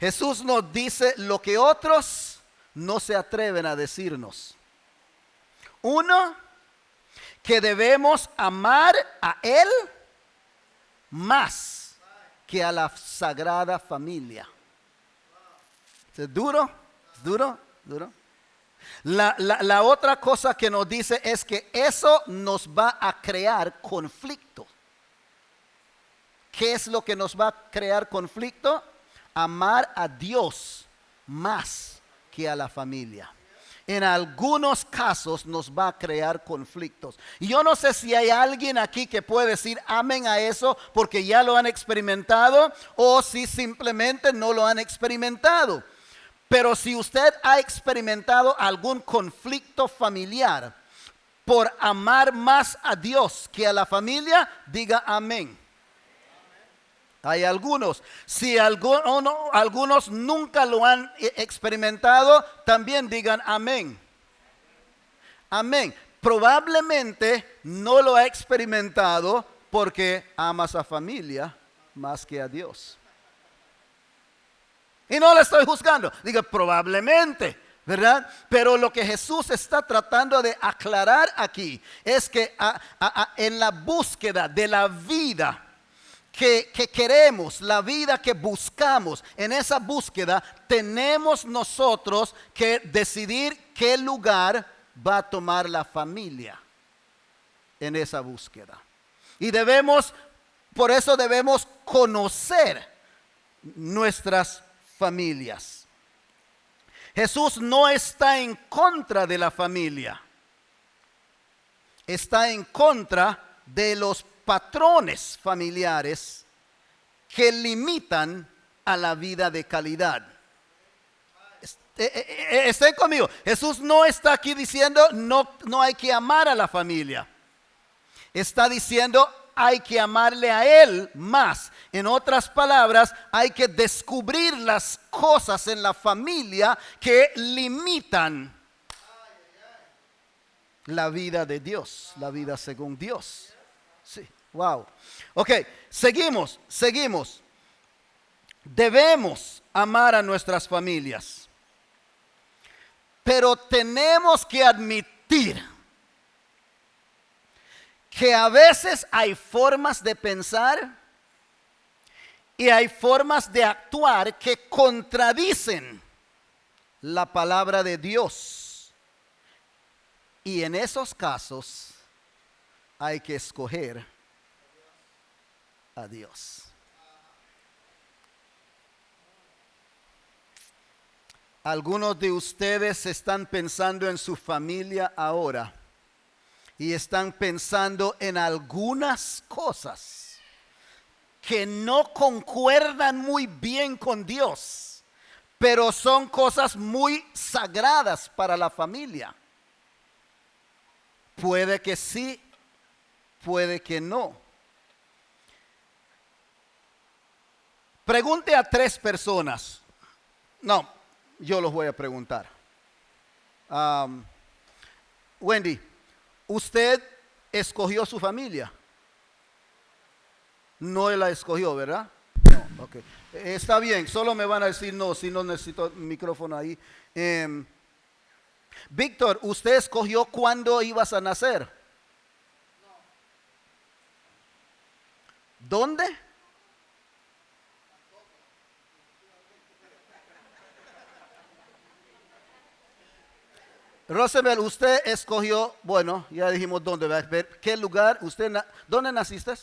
Jesús nos dice lo que otros no se atreven a decirnos. Uno, que debemos amar a Él más que a la Sagrada Familia. ¿Es duro? ¿Es duro? ¿Duro? La otra cosa que nos dice es que eso nos va a crear conflicto. ¿Qué es lo que nos va a crear conflicto? Amar a Dios más que a la familia. En algunos casos nos va a crear conflictos. Y yo no sé si hay alguien aquí que puede decir amén a eso porque ya lo han experimentado, o si simplemente no lo han experimentado. Pero si usted ha experimentado algún conflicto familiar por amar más a Dios que a la familia, diga amén. Hay algunos. Si algunos nunca lo han experimentado, también digan amén. Amén. Probablemente no lo ha experimentado porque amas a familia más que a Dios. Y no le estoy juzgando. Diga probablemente, ¿verdad? Pero lo que Jesús está tratando de aclarar aquí es que en la búsqueda de la vida que queremos, la vida que buscamos, en esa búsqueda tenemos nosotros que decidir qué lugar va a tomar la familia en esa búsqueda. Y por eso debemos conocer nuestras familias. Jesús no está en contra de la familia, está en contra de los patrones familiares que limitan a la vida de calidad. Estén conmigo. Jesús no está aquí diciendo no hay que amar a la familia. Está diciendo hay que amarle a Él más. En otras palabras, hay que descubrir las cosas en la familia que limitan la vida de Dios, la vida según Dios. Sí, wow. Ok, seguimos. Debemos amar a nuestras familias, pero tenemos que admitir que a veces hay formas de pensar y hay formas de actuar que contradicen la palabra de Dios. Y en esos casos hay que escoger a Dios. Algunos de ustedes están pensando en su familia ahora y están pensando en algunas cosas que no concuerdan muy bien con Dios, pero son cosas muy sagradas para la familia. Puede que sí, puede que no. Pregunte a 3 personas. No, yo los voy a preguntar. Wendy, ¿usted escogió su familia? No la escogió, ¿verdad? No, ok. Está bien, solo me van a decir no, si no necesito micrófono ahí. Víctor, ¿usted escogió cuándo ibas a nacer? No. ¿Dónde? Roosevelt, usted escogió, bueno, ya dijimos dónde, ¿qué lugar? ¿Dónde naciste?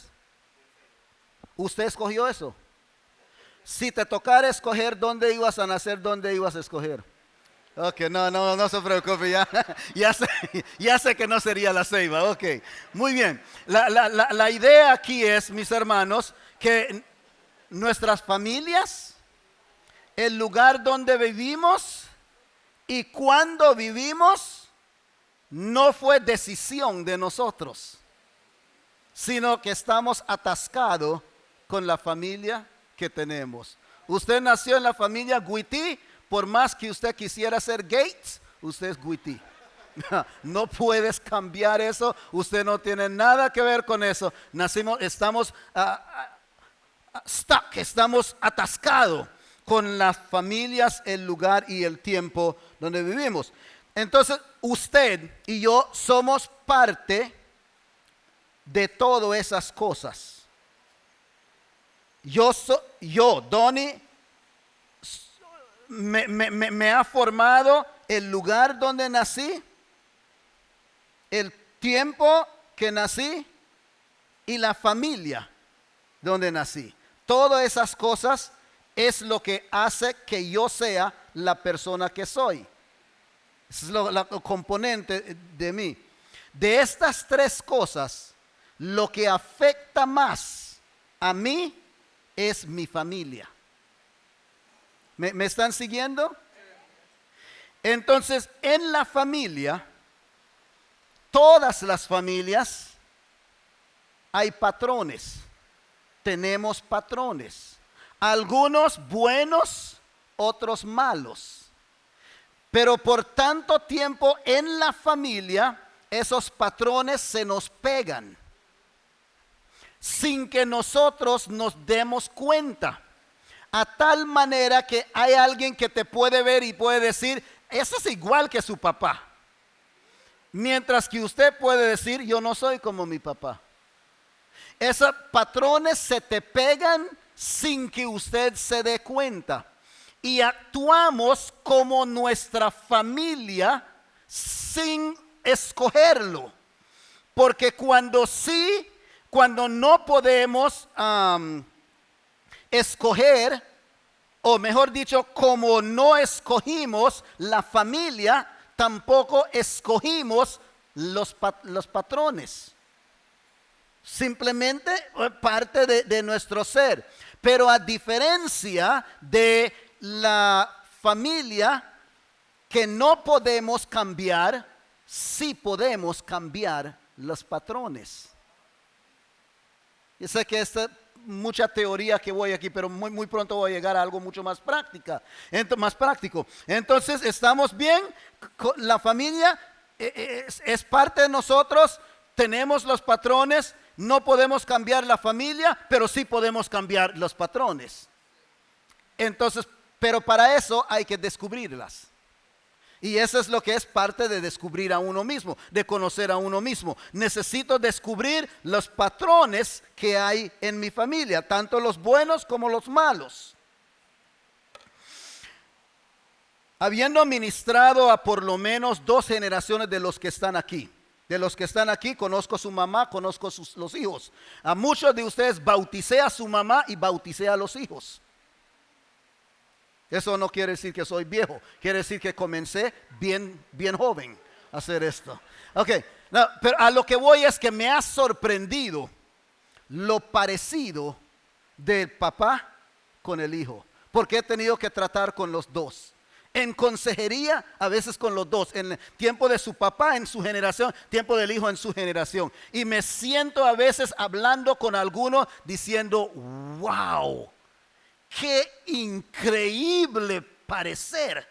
¿Usted escogió eso? Si te tocara escoger dónde ibas a nacer, ¿dónde ibas a escoger? Ok, no se preocupe, ya sé que no sería La Ceiba, ok. Muy bien, la idea aquí es, mis hermanos, que nuestras familias, el lugar donde vivimos y cuando vivimos, no fue decisión de nosotros, sino que estamos atascados con la familia que tenemos. Usted nació en la familia Guití. Por más que usted quisiera ser Gates, usted es Guití. No puedes cambiar eso. Usted no tiene nada que ver con eso. Estamos stuck, estamos atascados. con las familias, el lugar y el tiempo donde vivimos. Entonces, usted y yo somos parte de todas esas cosas. Donnie, me ha formado el lugar donde nací, el tiempo que nací y la familia donde nací. Todas esas cosas es lo que hace que yo sea la persona que soy. Es la componente de mí. De estas tres cosas, lo que afecta más a mí es mi familia. ¿Me están siguiendo? Entonces, en la familia, todas las familias, hay patrones. Tenemos patrones. Algunos buenos, otros malos. Pero por tanto tiempo en la familia, esos patrones se nos pegan sin que nosotros nos demos cuenta. A tal manera que hay alguien que te puede ver y puede decir, eso es igual que su papá. Mientras que usted puede decir, yo no soy como mi papá. Esos patrones se te pegan sin que usted se dé cuenta. Y actuamos como nuestra familia sin escogerlo. Porque cuando no podemos escoger, o mejor dicho, como no escogimos la familia, tampoco escogimos los patrones. Simplemente parte de nuestro ser. Pero a diferencia de la familia que no podemos cambiar, sí podemos cambiar los patrones. Yo sé que esta mucha teoría que voy aquí, pero muy pronto voy a llegar a algo mucho más práctico. Entonces, ¿estamos bien? La familia es parte de nosotros, tenemos los patrones, no podemos cambiar la familia, pero sí podemos cambiar los patrones. Entonces, pero para eso hay que descubrirlas. Y eso es lo que es parte de descubrir a uno mismo, de conocer a uno mismo. Necesito descubrir los patrones que hay en mi familia, tanto los buenos como los malos. Habiendo ministrado a por lo menos 2 generaciones de los que están aquí. De los que están aquí, conozco a su mamá, conozco los hijos. A muchos de ustedes bauticé a su mamá y bauticé a los hijos. Eso no quiere decir que soy viejo, quiere decir que comencé bien joven a hacer esto. Ok, no, pero a lo que voy es que me ha sorprendido lo parecido del papá con el hijo, porque he tenido que tratar con los dos. En consejería, a veces con los dos, en el tiempo de su papá en su generación, tiempo del hijo en su generación. Y me siento a veces hablando con alguno diciendo, wow. Qué increíble parecer.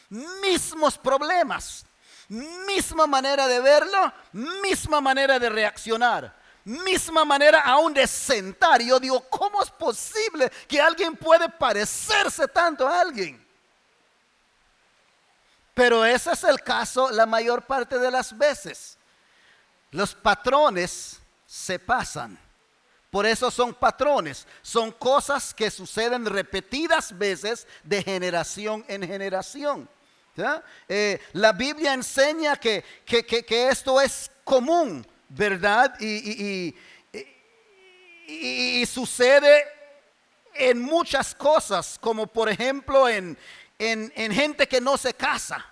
Mismos problemas, misma manera de verlo, misma manera de reaccionar, misma manera aún de sentar. Y yo digo, ¿cómo es posible que alguien puede parecerse tanto a alguien? Pero ese es el caso la mayor parte de las veces. Los patrones se pasan. Por eso son patrones, son cosas que suceden repetidas veces de generación en generación. La Biblia enseña que esto es común, ¿verdad? Y sucede en muchas cosas, como por ejemplo en gente que no se casa.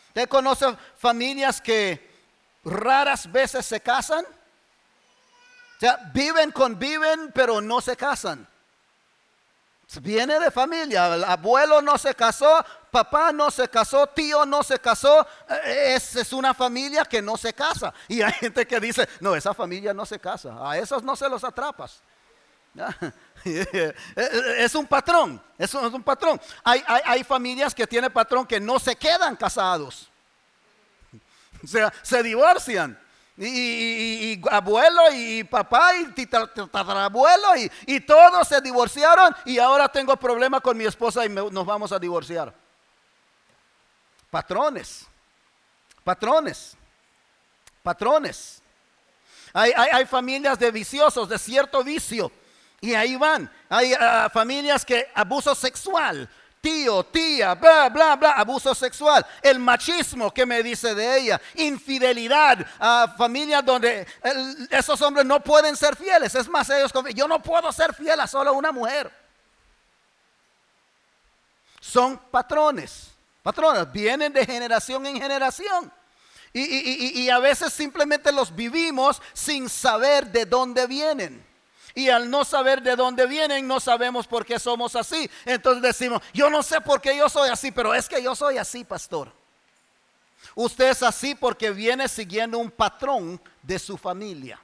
¿Usted conoce familias que raras veces se casan? O sea, conviven, pero no se casan. Viene de familia, el abuelo no se casó, papá no se casó, tío no se casó. Es una familia que no se casa. Y hay gente que dice, no, esa familia no se casa, a esos no se los atrapas. Es un patrón, es un patrón. Hay familias que tienen patrón que no se quedan casados. O sea, se divorcian. y abuelo y papá y tatarabuelo y todos se divorciaron y ahora tengo problemas con mi esposa y nos vamos a divorciar. Patrones. Hay familias de viciosos, de cierto vicio, y ahí van. Hay familias que abuso sexual, tío, tía, bla, bla, bla, abuso sexual. El machismo, ¿qué me dice de ella? Infidelidad, familias donde esos hombres no pueden ser fieles. Es más, ellos confían, yo no puedo ser fiel a solo una mujer. Son patrones, vienen de generación en generación. Y a veces simplemente los vivimos sin saber de dónde vienen. Y al no saber de dónde vienen, no sabemos por qué somos así. Entonces decimos, yo no sé por qué yo soy así, pero es que yo soy así, pastor. Usted es así porque viene siguiendo un patrón de su familia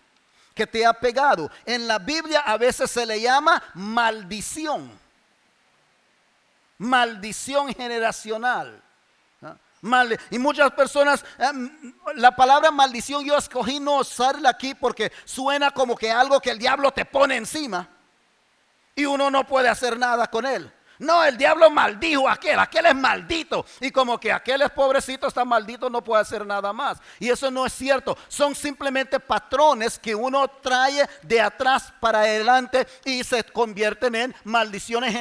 que te ha pegado. En la Biblia a veces se le llama maldición. Maldición generacional. Y muchas personas, la palabra maldición yo escogí no usarla aquí porque suena como que algo que el diablo te pone encima y uno no puede hacer nada con él. No, el diablo maldijo a aquel es maldito. Y como que aquel es pobrecito, está maldito, no puede hacer nada más. Y eso no es cierto. Son simplemente patrones que uno trae de atrás para adelante y se convierten en maldiciones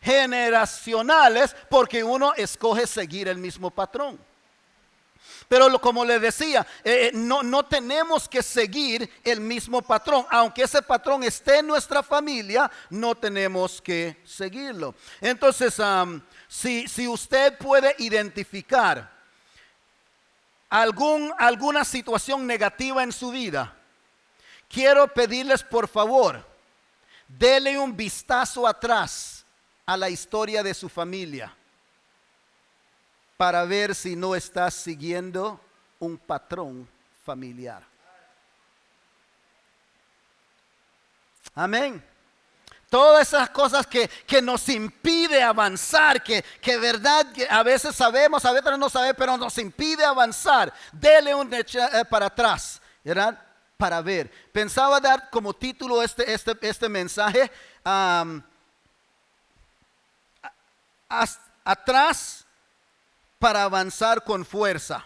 generacionales porque uno escoge seguir el mismo patrón. Pero como les decía, no tenemos que seguir el mismo patrón. Aunque ese patrón esté en nuestra familia, no tenemos que seguirlo. Entonces, si usted puede identificar alguna situación negativa en su vida, quiero pedirles por favor, dele un vistazo atrás a la historia de su familia, para ver si no estás siguiendo un patrón familiar. Amén. Todas esas cosas que nos impide avanzar, que verdad que a veces sabemos, a veces no sabemos, pero nos impide avanzar. Dele un para atrás, ¿verdad? Para ver. Pensaba dar como título este mensaje, atrás para avanzar con fuerza.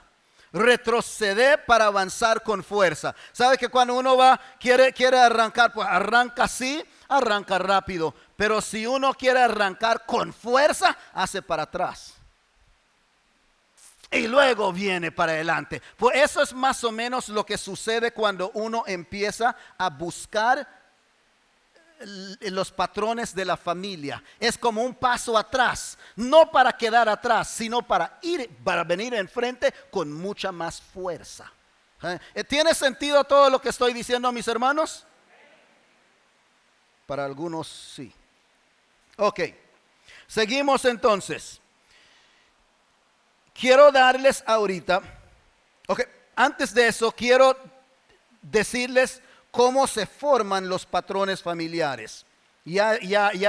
Retroceder para avanzar con fuerza. ¿Sabe que cuando uno quiere arrancar, pues arranca así, arranca rápido. Pero si uno quiere arrancar con fuerza, hace para atrás. Y luego viene para adelante. Pues eso es más o menos lo que sucede cuando uno empieza a buscar los patrones de la familia. Es como un paso atrás, no para quedar atrás, sino para venir enfrente con mucha más fuerza. ¿Tiene sentido todo lo que estoy diciendo, mis hermanos? Para algunos sí. Ok, seguimos entonces. Quiero darles ahorita, antes de eso quiero decirles cómo se forman los patrones familiares. Ya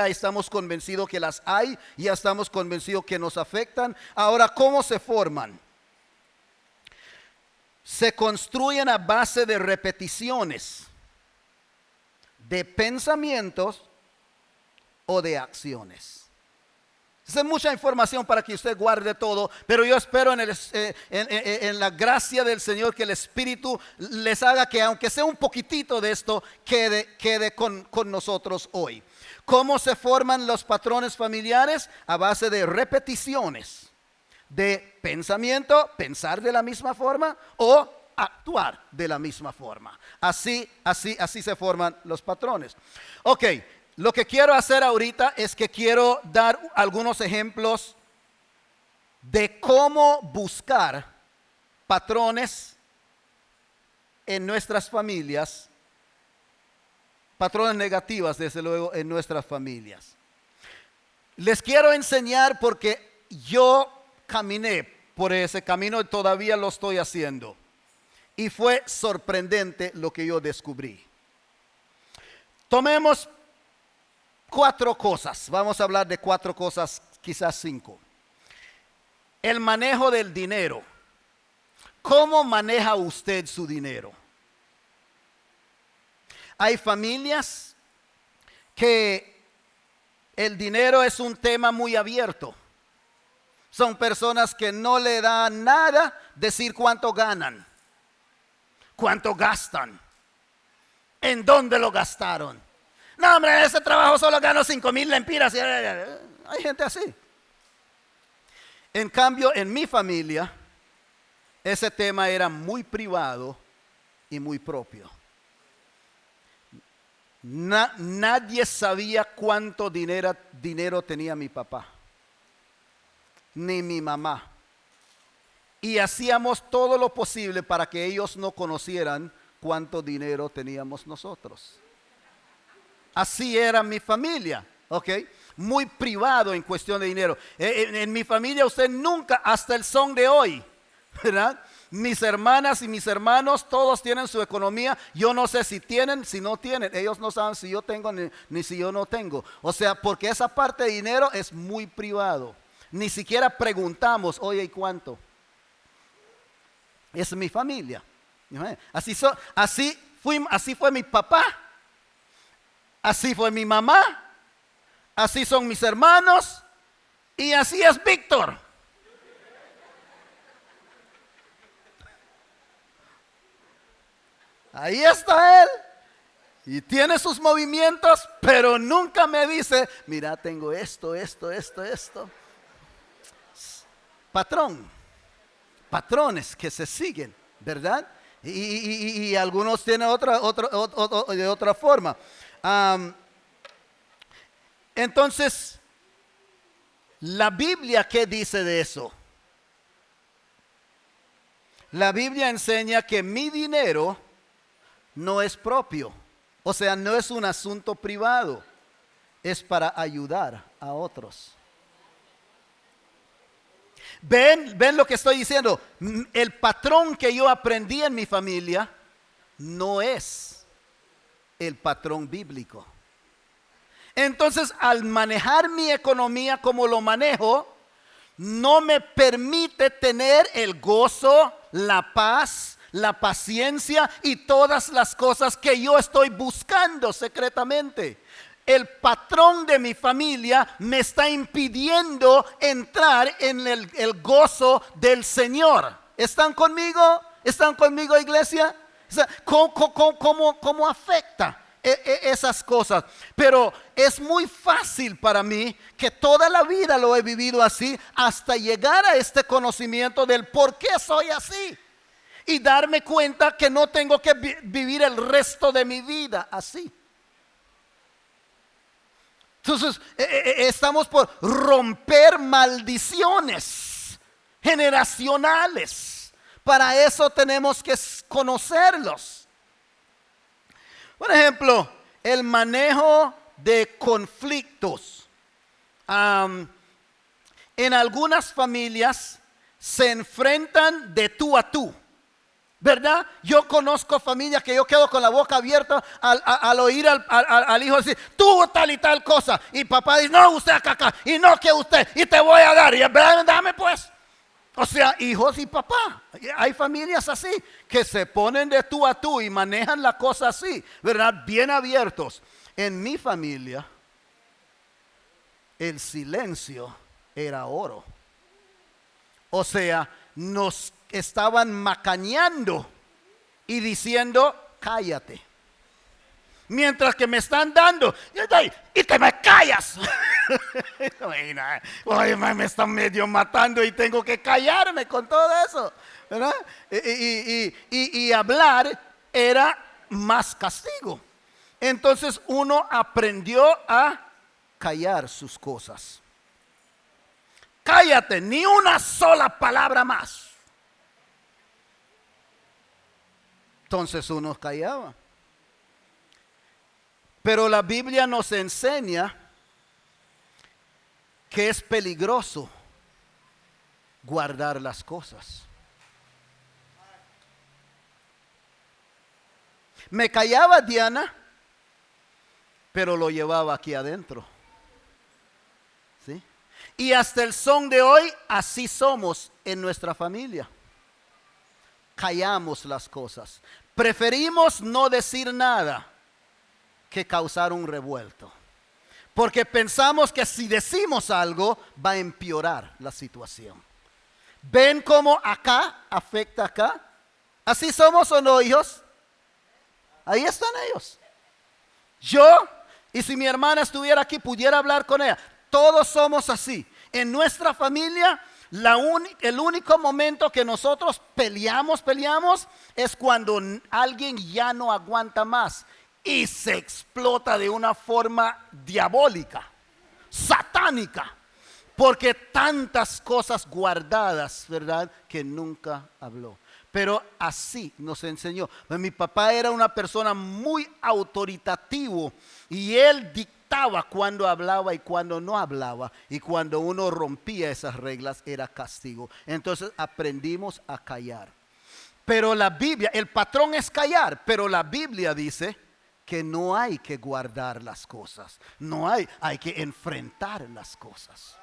estamos convencidos que las hay, ya estamos convencidos que nos afectan. Ahora, ¿cómo se forman? Se construyen a base de repeticiones, de pensamientos o de acciones. Esa es mucha información para que usted guarde todo, pero yo espero en la gracia del Señor que el Espíritu les haga que aunque sea un poquitito de esto quede con nosotros hoy. ¿Cómo se forman los patrones familiares? A base de repeticiones, de pensamiento, pensar de la misma forma o actuar de la misma forma. Así se forman los patrones. Ok. Lo que quiero hacer ahorita es que quiero dar algunos ejemplos de cómo buscar patrones en nuestras familias, patrones negativas desde luego en nuestras familias. Les quiero enseñar porque yo caminé por ese camino y todavía lo estoy haciendo. Y fue sorprendente lo que yo descubrí. Tomemos 4 cosas. Vamos a hablar de 4 cosas, quizás 5. El manejo del dinero. ¿Cómo maneja usted su dinero? Hay familias que el dinero es un tema muy abierto. Son personas que no le dan nada decir cuánto ganan, cuánto gastan, en dónde lo gastaron. No, hombre, en ese trabajo solo gano 5,000 lempiras. Hay gente así. En cambio, en mi familia, ese tema era muy privado y muy propio. Nadie sabía cuánto dinero tenía mi papá, ni mi mamá. Y hacíamos todo lo posible para que ellos no conocieran cuánto dinero teníamos nosotros. Así era mi familia, ¿ok? Muy privado en cuestión de dinero. En mi familia usted nunca, hasta el son de hoy, ¿verdad? Mis hermanas y mis hermanos, todos tienen su economía. Yo no sé si tienen, si no tienen. Ellos no saben si yo tengo ni si yo no tengo. O sea, porque esa parte de dinero es muy privado. Ni siquiera preguntamos, oye, ¿y cuánto? Es mi familia. Así fue mi papá. Así fue mi mamá. Así son mis hermanos. Y así es Víctor. Ahí está él. Y tiene sus movimientos, pero nunca me dice, mira, tengo esto. Patrones que se siguen, ¿verdad? Y algunos tienen de otra forma. Entonces, la Biblia, ¿qué dice de eso? La Biblia enseña que mi dinero no es propio, o sea, no es un asunto privado, es para ayudar a otros. ¿Ven lo que estoy diciendo? El patrón que yo aprendí en mi familia no es el patrón bíblico. Entonces, al manejar mi economía como lo manejo, no me permite tener el gozo, la paz, la paciencia y todas las cosas que yo estoy buscando secretamente. El patrón de mi familia me está impidiendo entrar en el gozo del Señor. ¿Están conmigo? ¿Están conmigo, iglesia? O sea, ¿cómo afecta esas cosas? Pero es muy fácil para mí, que toda la vida lo he vivido así, hasta llegar a este conocimiento del por qué soy así. Y darme cuenta que no tengo que vivir el resto de mi vida así. Entonces, estamos por romper maldiciones generacionales. Para eso tenemos que conocerlos. Por ejemplo, el manejo de conflictos. En algunas familias se enfrentan de tú a tú. ¿Verdad? Yo conozco familias que yo quedo con la boca abierta al oír al hijo decir, tú tal y tal cosa. Y papá dice, no, usted acá, y no que usted, y te voy a dar. Y dame pues. O sea, hijos y papá. Hay familias así, que se ponen de tú a tú y manejan la cosa así, ¿verdad? Bien abiertos. En mi familia, el silencio era oro. O sea, nos estaban macaneando y diciendo, cállate. Mientras que me están dando, y te me callas. Oye, me están medio matando y tengo que callarme con todo eso, ¿verdad? Y hablar era más castigo. Entonces uno aprendió a callar sus cosas. Cállate, ni una sola palabra más. Entonces uno callaba. Pero la Biblia nos enseña que es peligroso guardar las cosas. Me callaba Diana, pero lo llevaba aquí adentro. ¿Sí? Y hasta el son de hoy, así somos en nuestra familia. callamos las cosas. Preferimos no decir nada que causar un revuelto. Porque pensamos que si decimos algo va a empeorar la situación. ¿Ven cómo acá afecta acá? ¿Así somos o no, hijos? Ahí están ellos. Yo, y si mi hermana estuviera aquí, pudiera hablar con ella. Todos somos así. En nuestra familia, el único momento que nosotros peleamos, es cuando alguien ya no aguanta más y se explota de una forma diabólica, satánica, porque tantas cosas guardadas, ¿verdad?, que nunca habló. Pero así nos enseñó. Mi papá era una persona muy autoritativo y él dictaba cuando hablaba y cuando no hablaba. Y cuando uno rompía esas reglas era castigo. Entonces aprendimos a callar. Pero la Biblia, el patrón es callar, pero la Biblia dice que no hay que guardar las cosas. Hay que enfrentar las cosas.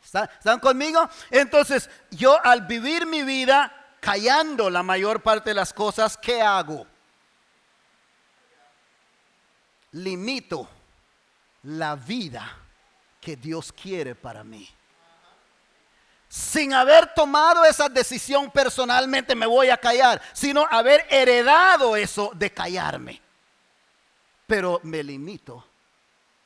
¿Están conmigo? Entonces yo al vivir mi vida callando la mayor parte de las cosas, ¿qué hago? Limito la vida que Dios quiere para mí. Sin haber tomado esa decisión personalmente me voy a callar, sino haber heredado eso de callarme. Pero me limito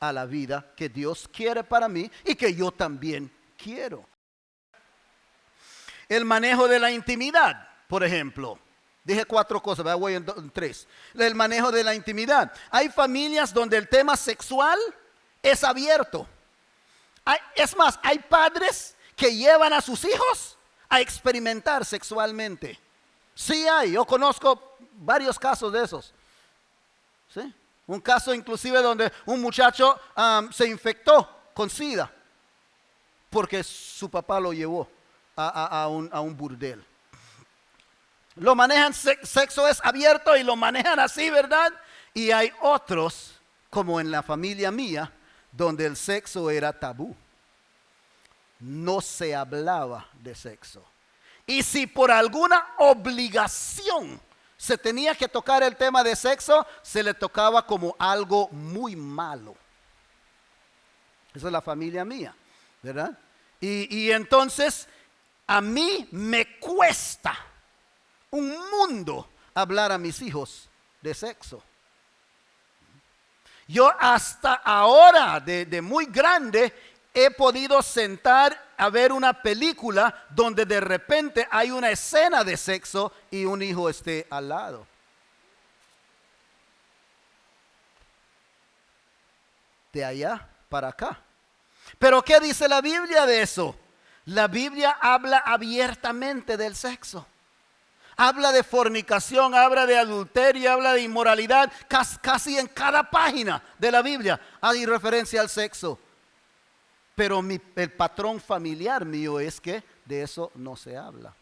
a la vida que Dios quiere para mí y que yo también quiero. El manejo de la intimidad, por ejemplo. Dije 4 cosas, voy en 3. El manejo de la intimidad. Hay familias donde el tema sexual es abierto. Es más, hay padres que llevan a sus hijos a experimentar sexualmente. Sí hay, yo conozco varios casos de esos. ¿Sí? Un caso inclusive donde un muchacho se infectó con SIDA porque su papá lo llevó a un burdel. Lo manejan, sexo es abierto y lo manejan así, ¿verdad? Y hay otros, como en la familia mía, donde el sexo era tabú. No se hablaba de sexo. Y si por alguna obligación se tenía que tocar el tema de sexo, se le tocaba como algo muy malo. Esa es la familia mía, ¿verdad? Y entonces a mí me cuesta un mundo hablar a mis hijos de sexo. Yo hasta ahora, de muy grande, he podido sentar a ver una película donde de repente hay una escena de sexo y un hijo esté al lado. De allá para acá. Pero ¿qué dice la Biblia de eso? La Biblia habla abiertamente del sexo. Habla de fornicación, habla de adulterio, habla de inmoralidad. Casi en cada página de la Biblia hay referencia al sexo. Pero el patrón familiar mío es que de eso no se habla.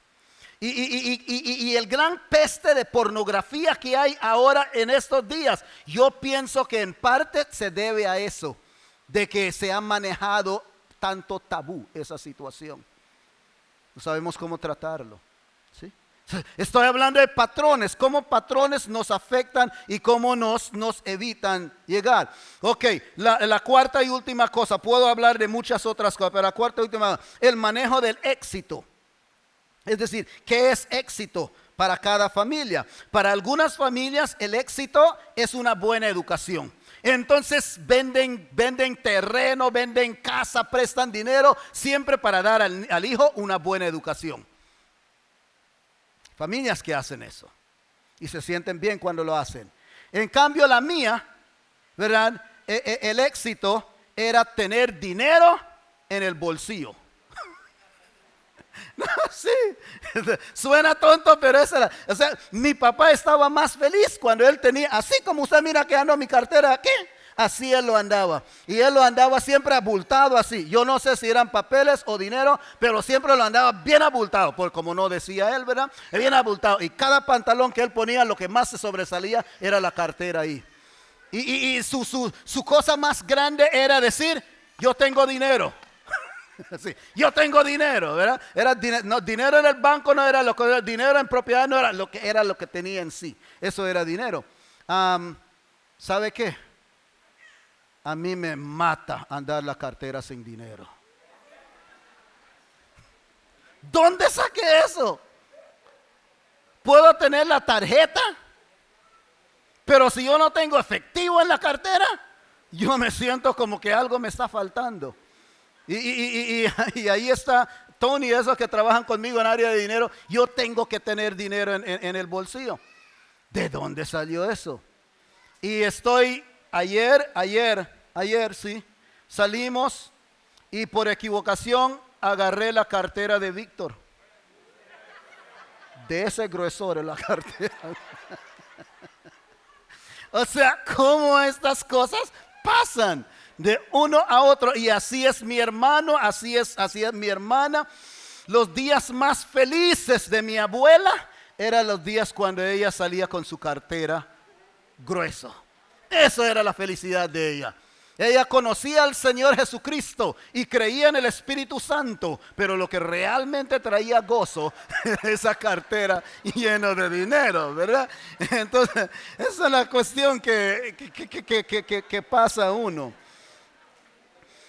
Y el gran peste de pornografía que hay ahora en estos días, yo pienso que en parte se debe a eso, de que se ha manejado tanto tabú esa situación. No sabemos cómo tratarlo. ¿Sí? Estoy hablando de patrones, cómo patrones nos afectan y cómo nos evitan llegar. Ok, la cuarta y última cosa, puedo hablar de muchas otras cosas, pero la cuarta y última, el manejo del éxito. Es decir, ¿qué es éxito para cada familia? Para algunas familias el éxito es una buena educación. Entonces venden terreno, venden casa, prestan dinero, siempre para dar al hijo una buena educación. Familias que hacen eso y se sienten bien cuando lo hacen. En cambio la mía, ¿verdad? El éxito era tener dinero en el bolsillo. No, sí, suena tonto, pero esa era, o sea, mi papá estaba más feliz cuando él tenía, así como usted mira que ando mi cartera aquí, así él lo andaba. Y él lo andaba siempre abultado así. Yo no sé si eran papeles o dinero, pero siempre lo andaba bien abultado, porque como no decía él, ¿verdad? Bien abultado. Y cada pantalón que él ponía, lo que más se sobresalía era la cartera ahí. Y su cosa más grande era decir, yo tengo dinero. Sí, yo tengo dinero, ¿verdad? No, dinero en el banco no era lo que era, dinero en propiedad no era lo que tenía en sí. Eso era dinero. ¿Sabe qué? A mí me mata andar la cartera sin dinero. ¿Dónde saqué eso? Puedo tener la tarjeta, pero si yo no tengo efectivo en la cartera, yo me siento como que algo me está faltando. Y ahí está Tony, esos que trabajan conmigo en área de dinero. Yo tengo que tener dinero en el bolsillo. ¿De dónde salió eso? Y ayer, sí, salimos y por equivocación agarré la cartera de Víctor. De ese gruesor en la cartera. O sea, ¿cómo estas cosas pasan de uno a otro? Y así es mi hermano, así es mi hermana. Los días más felices de mi abuela eran los días cuando ella salía con su cartera grueso. Eso era la felicidad de ella. Ella conocía al Señor Jesucristo y creía en el Espíritu Santo, pero lo que realmente traía gozo era esa cartera llena de dinero, ¿verdad? Entonces, esa es la cuestión que pasa a uno.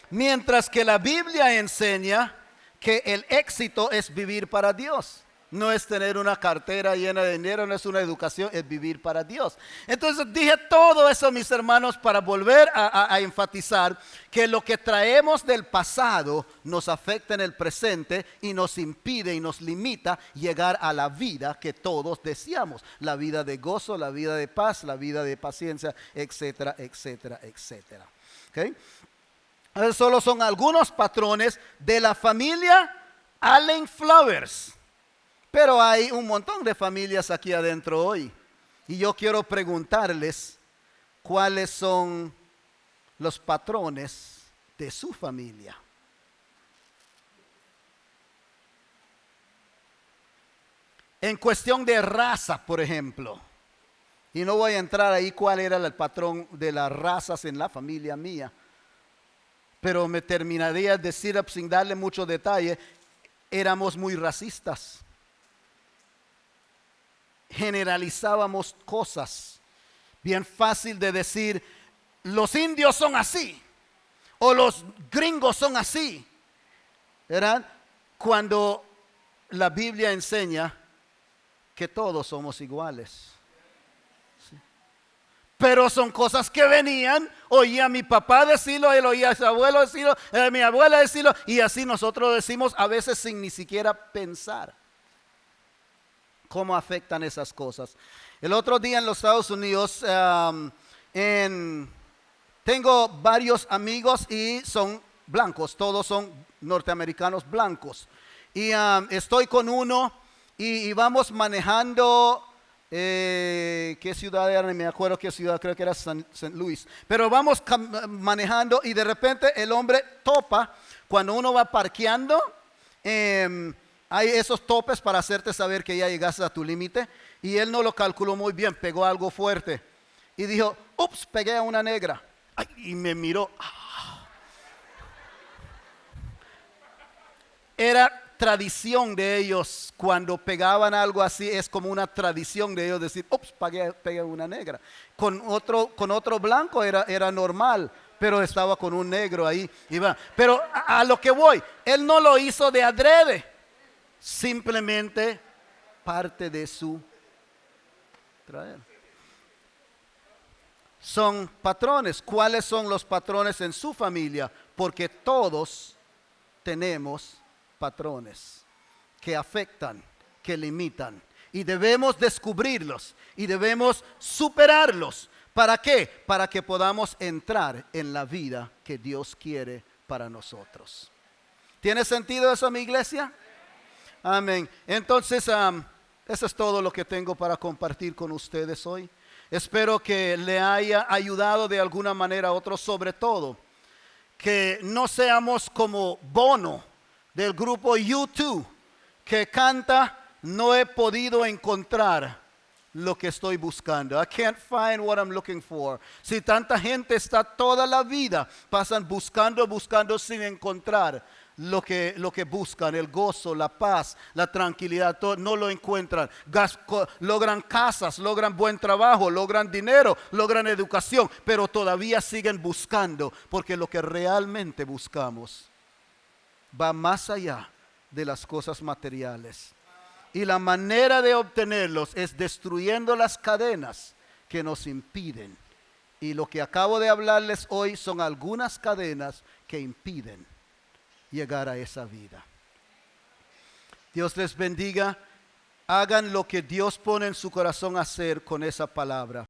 Mientras que la Biblia enseña que el éxito es vivir para Dios. No es tener una cartera llena de dinero, no es una educación, es vivir para Dios. Entonces dije todo eso, mis hermanos, para volver a enfatizar que lo que traemos del pasado nos afecta en el presente y nos impide y nos limita llegar a la vida que todos deseamos. La vida de gozo, la vida de paz, la vida de paciencia, etcétera, etcétera, etcétera. ¿Okay? Esos solo son algunos patrones de la familia Allen Flowers. Pero hay un montón de familias aquí adentro hoy. Y yo quiero preguntarles cuáles son los patrones de su familia. En cuestión de raza, por ejemplo. Y no voy a entrar ahí cuál era el patrón de las razas en la familia mía. Pero me terminaría de decir sin darle mucho detalle, éramos muy racistas. Generalizábamos cosas. Bien fácil de decir, los indios son así, o los gringos son así, ¿verdad? Cuando la Biblia enseña que todos somos iguales. ¿Sí? Pero son cosas que venían, oía a mi papá decirlo, él oía a su abuelo decirlo, mi abuela decirlo, y así nosotros decimos a veces sin ni siquiera pensar. ¿Cómo afectan esas cosas? El otro día en los Estados Unidos, tengo varios amigos y son blancos, todos son norteamericanos blancos. Y estoy con uno y vamos manejando, ¿qué ciudad era? No me acuerdo qué ciudad, creo que era St. Louis. Pero vamos manejando y de repente el hombre topa, cuando uno va parqueando, hay esos topes para hacerte saber que ya llegaste a tu límite. Y él no lo calculó muy bien, pegó algo fuerte. Y dijo, ups, pegué a una negra. Ay, y me miró. Era tradición de ellos, cuando pegaban algo así, es como una tradición de ellos decir, ups, pegué a una negra. Con otro blanco era normal, pero estaba con un negro ahí. Pero a lo que voy, él no lo hizo de adrede. Simplemente parte de su traer. Son patrones. ¿Cuáles son los patrones en su familia? Porque todos tenemos patrones que afectan, que limitan. Y debemos descubrirlos y debemos superarlos. ¿Para qué? Para que podamos entrar en la vida que Dios quiere para nosotros. ¿Tiene sentido eso, mi iglesia? Amén. Entonces, eso es todo lo que tengo para compartir con ustedes hoy. Espero que le haya ayudado de alguna manera a otros, sobre todo, que no seamos como Bono del grupo U2, que canta, no he podido encontrar lo que estoy buscando. I can't find what I'm looking for. Si tanta gente está toda la vida, pasan buscando sin encontrar lo que buscan, el gozo, la paz, la tranquilidad, todo, no lo encuentran. Logran casas, logran buen trabajo, logran dinero, logran educación, pero todavía siguen buscando, porque lo que realmente buscamos va más allá de las cosas materiales. Y la manera de obtenerlos es destruyendo las cadenas que nos impiden. Y lo que acabo de hablarles hoy son algunas cadenas que impiden llegar a esa vida. Dios les bendiga. Hagan lo que Dios pone en su corazón hacer con esa palabra.